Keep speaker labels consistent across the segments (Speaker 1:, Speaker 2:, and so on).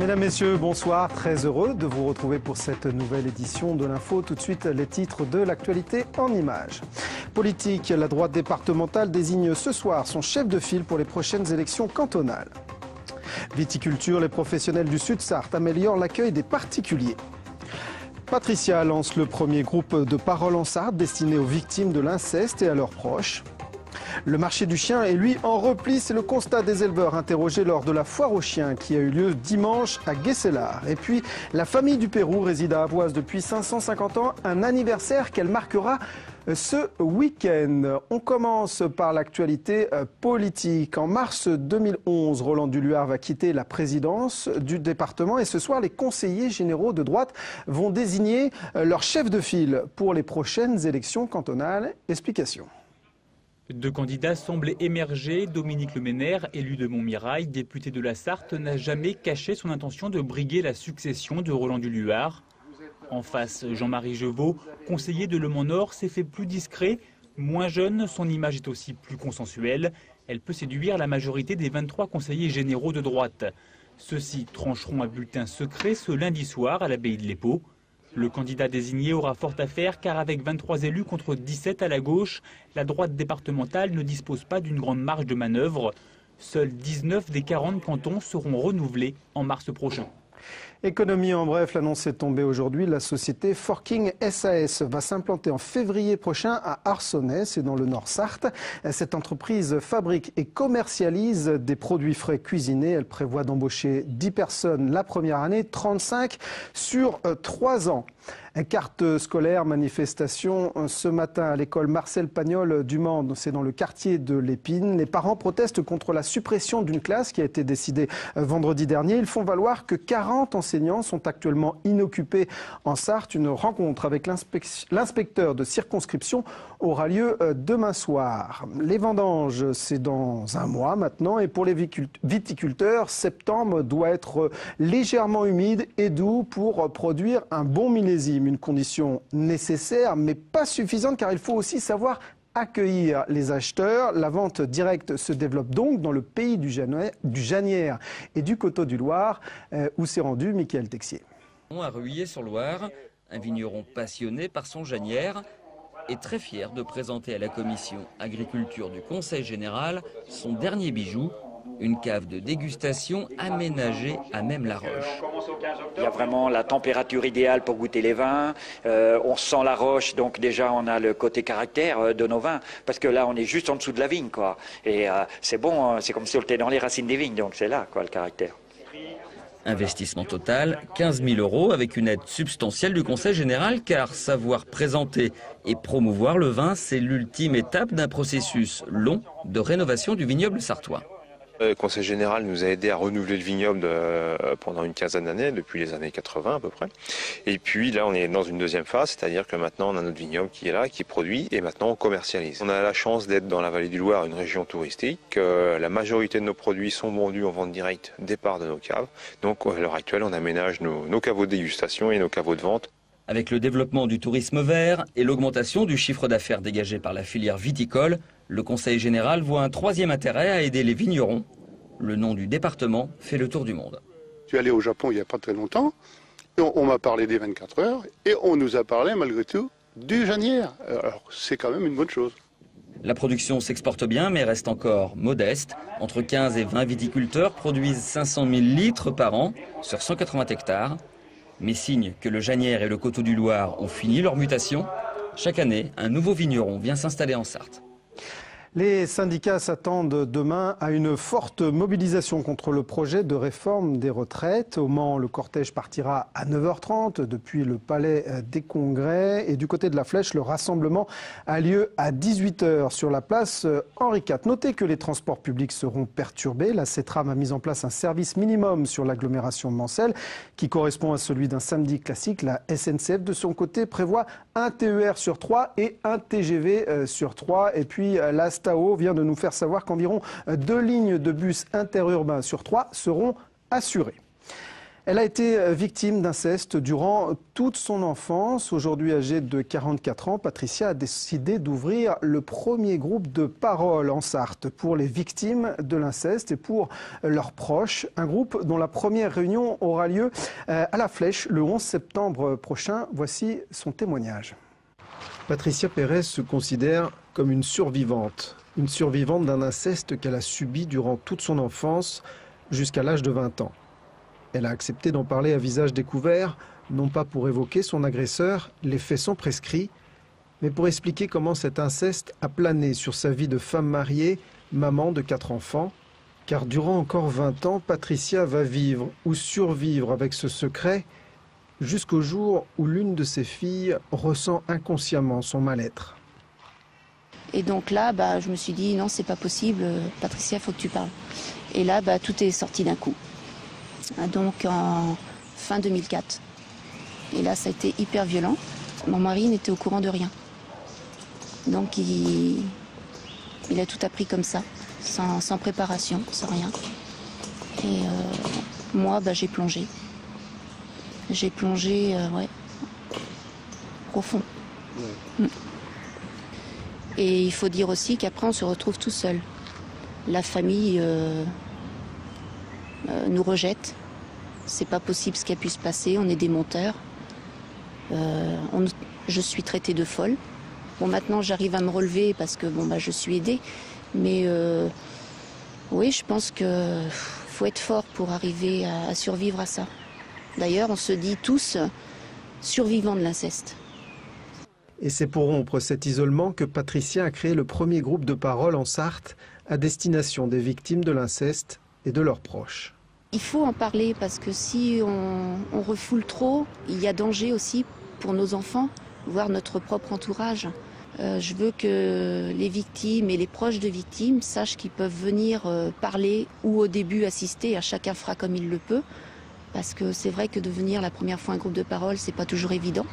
Speaker 1: Mesdames, Messieurs, bonsoir. Très heureux de vous retrouver pour cette nouvelle édition de l'Info. Tout de suite, les titres de l'actualité en images. Politique, la droite départementale désigne ce soir son chef de file pour les prochaines élections cantonales. Viticulture, les professionnels du Sud-Sarthe améliorent l'accueil des particuliers. Patricia lance le premier groupe de parole en Sarthe destiné aux victimes de l'inceste et à leurs proches. Le marché du chien est lui en repli, c'est le constat des éleveurs interrogés lors de la foire aux chiens qui a eu lieu dimanche à Guesselard. Et puis, la famille du Pérou réside à Avoise depuis 550 ans, un anniversaire qu'elle marquera ce week-end. On commence par l'actualité politique. En mars 2011, Roland Duluart va quitter la présidence du département et ce soir, les conseillers généraux de droite vont désigner leur chef de file pour les prochaines élections cantonales. Explication.
Speaker 2: Deux candidats semblent émerger. Dominique Leménaire, élu de Montmirail, député de la Sarthe, n'a jamais caché son intention de briguer la succession de Roland Duluart. En face, Jean-Marie Jevaux, conseiller de Le Mans-Nord, s'est fait plus discret. Moins jeune, son image est aussi plus consensuelle. Elle peut séduire la majorité des 23 conseillers généraux de droite. Ceux-ci trancheront à bulletin secret ce lundi soir à l'abbaye de l'Épau. Le candidat désigné aura fort à faire car avec 23 élus contre 17 à la gauche, la droite départementale ne dispose pas d'une grande marge de manœuvre. Seuls 19 des 40 cantons seront renouvelés en mars prochain.
Speaker 1: Économie en bref, l'annonce est tombée aujourd'hui. La société Forking SAS va s'implanter en février prochain à Arcenay, c'est dans le Nord-Sarthe. Cette entreprise fabrique et commercialise des produits frais cuisinés. Elle prévoit d'embaucher 10 personnes la première année, 35 sur 3 ans. Carte scolaire, manifestation ce matin à l'école Marcel Pagnol du Mans, c'est dans le quartier de l'Épine. Les parents protestent contre la suppression d'une classe qui a été décidée vendredi dernier. Ils font valoir que 40 enseignants sont actuellement inoccupés en Sarthe. Une rencontre avec l'inspecteur de circonscription aura lieu demain soir. Les vendanges, c'est dans un mois maintenant. Et pour les viticulteurs, septembre doit être légèrement humide et doux pour produire un bon millésime. Une condition nécessaire mais pas suffisante car il faut aussi savoir accueillir les acheteurs. La vente directe se développe donc dans le pays du Janière et du Coteau du Loir où s'est rendu Michael Texier.
Speaker 3: À Ruillé-sur-Loire, un vigneron passionné par son Janière est très fier de présenter à la commission agriculture du Conseil général son dernier bijou, une cave de dégustation aménagée à même la roche.
Speaker 4: Il y a vraiment la température idéale pour goûter les vins. On sent la roche, donc déjà on a le côté caractère de nos vins. Parce que là on est juste en dessous de la vigne, quoi. Et c'est bon, c'est comme si on était dans les racines des vignes, donc c'est là, quoi, le caractère.
Speaker 3: Investissement total, 15 000 € avec une aide substantielle du Conseil général, car savoir présenter et promouvoir le vin, c'est l'ultime étape d'un processus long de rénovation du vignoble sartois.
Speaker 5: Le Conseil général nous a aidé à renouveler le vignoble pendant une quinzaine d'années, depuis les années 80 à peu près. Et puis là, on est dans une deuxième phase, c'est-à-dire que maintenant on a notre vignoble qui est là, qui produit, et maintenant on commercialise. On a la chance d'être dans la vallée du Loir, une région touristique. La majorité de nos produits sont vendus en vente directe départ de nos caves. Donc à l'heure actuelle, on aménage nos caveaux de dégustation et nos caveaux de vente.
Speaker 3: Avec le développement du tourisme vert et l'augmentation du chiffre d'affaires dégagé par la filière viticole, le Conseil général voit un troisième intérêt à aider les vignerons. Le nom du département fait le tour du monde.
Speaker 6: Je suis allé au Japon il n'y a pas très longtemps, on m'a parlé des 24 heures et on nous a parlé malgré tout du Janière. Alors c'est quand même une bonne chose.
Speaker 3: La production s'exporte bien mais reste encore modeste. Entre 15 et 20 viticulteurs produisent 500 000 litres par an sur 180 hectares. Mais signe que le Janière et le Coteau du Loir ont fini leur mutation, chaque année, un nouveau vigneron vient s'installer en Sarthe.
Speaker 1: Les syndicats s'attendent demain à une forte mobilisation contre le projet de réforme des retraites. Au Mans, le cortège partira à 9h30 depuis le palais des Congrès. Et du côté de la Flèche, le rassemblement a lieu à 18h sur la place Henri IV. Notez que les transports publics seront perturbés. La CETRAM a mis en place un service minimum sur l'agglomération mancelle qui correspond à celui d'un samedi classique. La SNCF, de son côté, prévoit un TER sur 3 et un TGV sur 3. Et puis la Stao vient de nous faire savoir qu'environ 2 lignes de bus interurbains sur 3 seront assurées. Elle a été victime d'inceste durant toute son enfance. Aujourd'hui âgée de 44 ans, Patricia a décidé d'ouvrir le premier groupe de parole en Sarthe pour les victimes de l'inceste et pour leurs proches. Un groupe dont la première réunion aura lieu à la Flèche le 11 septembre prochain. Voici son témoignage. Patricia Pérez se considère comme une survivante d'un inceste qu'elle a subi durant toute son enfance jusqu'à l'âge de 20 ans. Elle a accepté d'en parler à visage découvert, non pas pour évoquer son agresseur, les faits sont prescrits, mais pour expliquer comment cet inceste a plané sur sa vie de femme mariée, maman de 4 enfants. Car durant encore 20 ans, Patricia va vivre ou survivre avec ce secret jusqu'au jour où l'une de ses filles ressent inconsciemment son mal-être.
Speaker 7: Et donc là, je me suis dit non, c'est pas possible, Patricia, il faut que tu parles. Et là, tout est sorti d'un coup. Donc en fin 2004. Et là, ça a été hyper violent. Mon mari n'était au courant de rien. Donc il a tout appris comme ça, sans préparation, sans rien. Et moi, j'ai plongé. J'ai plongé, profond. Ouais. Et il faut dire aussi qu'après, on se retrouve tout seul. La famille nous rejette. C'est pas possible ce qui a pu se passer. On est des menteurs. Je suis traitée de folle. Bon, maintenant, j'arrive à me relever parce que je suis aidée. Mais oui, je pense qu'il faut être fort pour arriver à survivre à ça. D'ailleurs, on se dit tous survivants de l'inceste.
Speaker 1: Et c'est pour rompre cet isolement que Patricia a créé le premier groupe de parole en Sarthe à destination des victimes de l'inceste et de leurs proches.
Speaker 7: Il faut en parler parce que si on refoule trop, il y a danger aussi pour nos enfants, voire notre propre entourage. Je veux que les victimes et les proches de victimes sachent qu'ils peuvent venir parler ou au début assister, à chacun fera comme il le peut. Parce que c'est vrai que de venir la première fois à un groupe de parole, c'est pas toujours évident.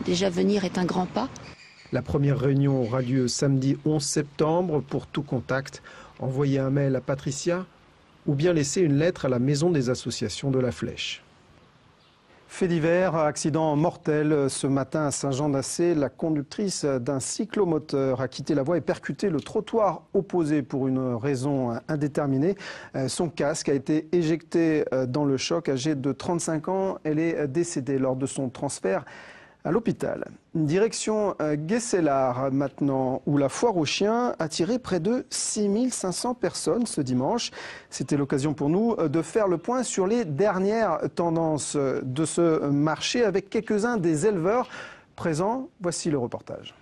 Speaker 7: Déjà venir est un grand pas.
Speaker 1: La première réunion aura lieu samedi 11 septembre. Pour tout contact, envoyez un mail à Patricia ou bien laissez une lettre à la maison des associations de la Flèche. Fait divers, accident mortel ce matin à Saint-Jean-d'Assé. La conductrice d'un cyclomoteur a quitté la voie et percuté le trottoir opposé pour une raison indéterminée. Son casque a été éjecté dans le choc. Âgée de 35 ans, elle est décédée lors de son transfert à l'hôpital. Direction Guesselard maintenant, où la foire aux chiens a attiré près de 6500 personnes ce dimanche. C'était l'occasion pour nous de faire le point sur les dernières tendances de ce marché avec quelques-uns des éleveurs présents. Voici le reportage.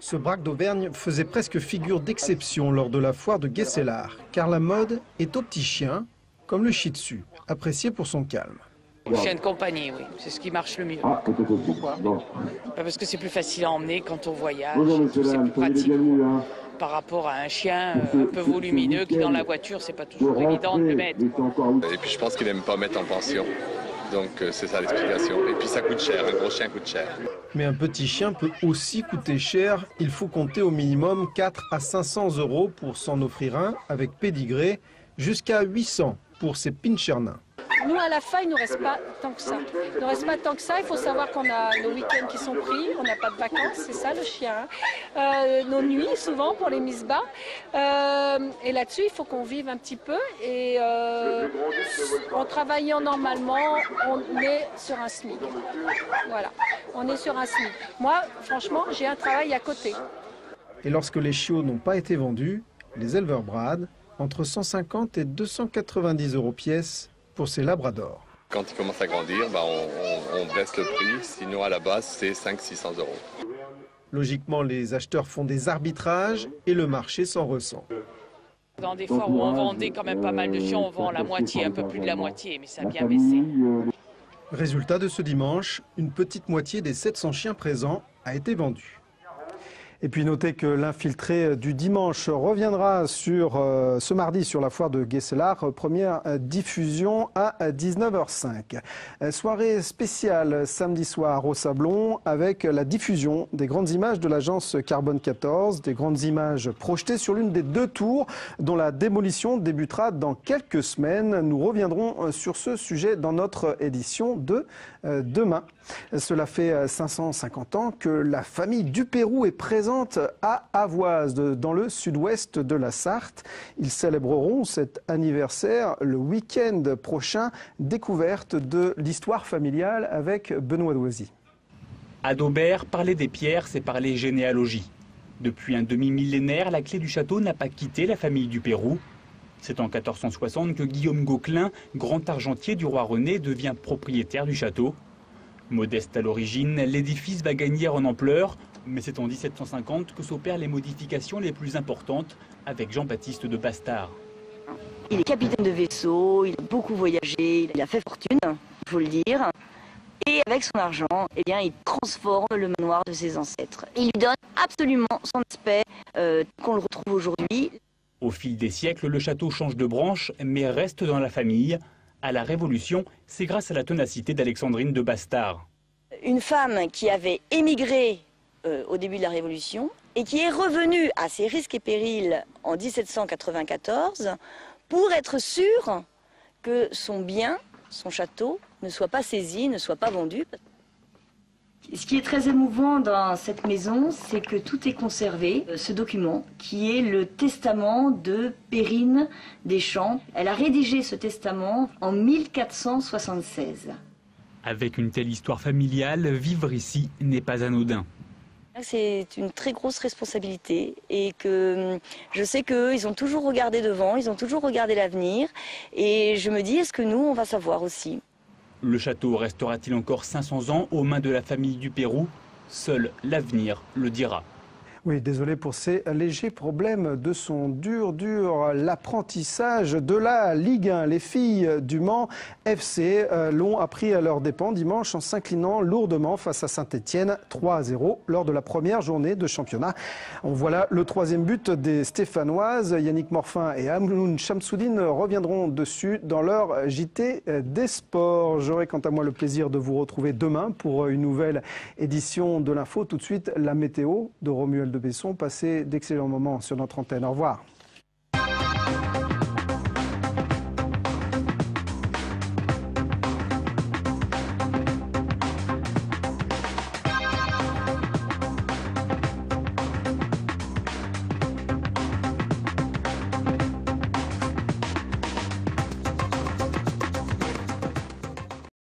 Speaker 1: Ce braque d'Auvergne faisait presque figure d'exception lors de la foire de Guesselard, car la mode est aux petits chiens, comme le Shih Tzu, apprécié pour son calme.
Speaker 8: Chien de compagnie, oui, c'est ce qui marche le mieux. Pourquoi ? Parce que c'est plus facile à emmener quand on voyage, c'est plus pratique par rapport à un chien un peu volumineux qui dans la voiture, c'est pas toujours évident de le mettre.
Speaker 9: Et puis je pense qu'il n'aime pas mettre en pension, donc c'est ça l'explication. Et puis ça coûte cher, un gros chien coûte cher.
Speaker 1: Mais un petit chien peut aussi coûter cher, il faut compter au minimum 4 à 500 € pour s'en offrir un avec pédigré, jusqu'à 800 pour ces pinchers nains.
Speaker 10: Nous, à la fin, il ne nous reste pas tant que ça. Il ne reste pas tant que ça. Il faut savoir qu'on a nos week-ends qui sont pris. On n'a pas de vacances, c'est ça le chien. Nos nuits, souvent, pour les mises bas. Et là-dessus, il faut qu'on vive un petit peu. Et en travaillant normalement, on est sur un SMIC. Voilà, on est sur un SMIC. Moi, franchement, j'ai un travail à côté.
Speaker 1: Et lorsque les chiots n'ont pas été vendus, les éleveurs bradent entre 150 et 290 € pièce pour ces labradors.
Speaker 9: Quand ils commencent à grandir, on baisse le prix, sinon à la base c'est 500-600 €.
Speaker 1: Logiquement, les acheteurs font des arbitrages et le marché s'en ressent.
Speaker 8: Dans des fois où on vendait quand même pas mal de chiens, on vend la moitié, un peu plus de la moitié, mais ça a bien baissé.
Speaker 1: Résultat de ce dimanche, une petite moitié des 700 chiens présents a été vendue. Et puis notez que l'infiltré du dimanche reviendra ce mardi sur la foire de Guesselard. Première diffusion à 19h05. Soirée spéciale samedi soir au Sablon avec la diffusion des grandes images de l'agence Carbone 14, des grandes images projetées sur l'une des 2 tours dont la démolition débutera dans quelques semaines. Nous reviendrons sur ce sujet dans notre édition de demain. Cela fait 550 ans que la famille Dupérou est présente à Avoise, dans le sud-ouest de la Sarthe. Ils célébreront cet anniversaire le week-end prochain. Découverte de l'histoire familiale avec Benoît Doisy.
Speaker 2: À Daubert, parler des pierres, c'est parler généalogie. Depuis un demi-millénaire, la clé du château n'a pas quitté la famille Dupérou. C'est en 1460 que Guillaume Gauquelin, grand argentier du roi René, devient propriétaire du château. Modeste à l'origine, l'édifice va gagner en ampleur, mais c'est en 1750 que s'opèrent les modifications les plus importantes avec Jean-Baptiste de Bastard.
Speaker 11: Il est capitaine de vaisseau, il a beaucoup voyagé, il a fait fortune, il faut le dire. Et avec son argent, eh bien, il transforme le manoir de ses ancêtres. Il lui donne absolument son aspect qu'on le retrouve aujourd'hui.
Speaker 2: Au fil des siècles, le château change de branche, mais reste dans la famille. À la Révolution, c'est grâce à la ténacité d'Alexandrine de Bastard.
Speaker 11: Une femme qui avait émigré au début de la Révolution et qui est revenue à ses risques et périls en 1794 pour être sûre que son bien, son château, ne soit pas saisi, ne soit pas vendu. Ce qui est très émouvant dans cette maison, c'est que tout est conservé. Ce document, qui est le testament de Perrine Deschamps. Elle a rédigé ce testament en 1476.
Speaker 2: Avec une telle histoire familiale, vivre ici n'est pas anodin.
Speaker 11: C'est une très grosse responsabilité et que je sais qu'eux, ils ont toujours regardé devant, ils ont toujours regardé l'avenir. Et je me dis, est-ce que nous, on va savoir aussi ?
Speaker 2: Le château restera-t-il encore 500 ans aux mains de la famille Dupérou? Seul l'avenir le dira.
Speaker 1: Oui, désolé pour ces légers problèmes de son dur l'apprentissage de la Ligue 1. Les filles du Mans FC l'ont appris à leurs dépens dimanche en s'inclinant lourdement face à Saint-Etienne 3-0 lors de la première journée de championnat. On voit là le 3e but des Stéphanoises. Yannick Morfin et Amloun Chamsoudine reviendront dessus dans leur JT des sports. J'aurai quant à moi le plaisir de vous retrouver demain pour une nouvelle édition de l'info. Tout de suite, la météo de Romuald de Besson. Passez d'excellents moments sur notre antenne. Au revoir.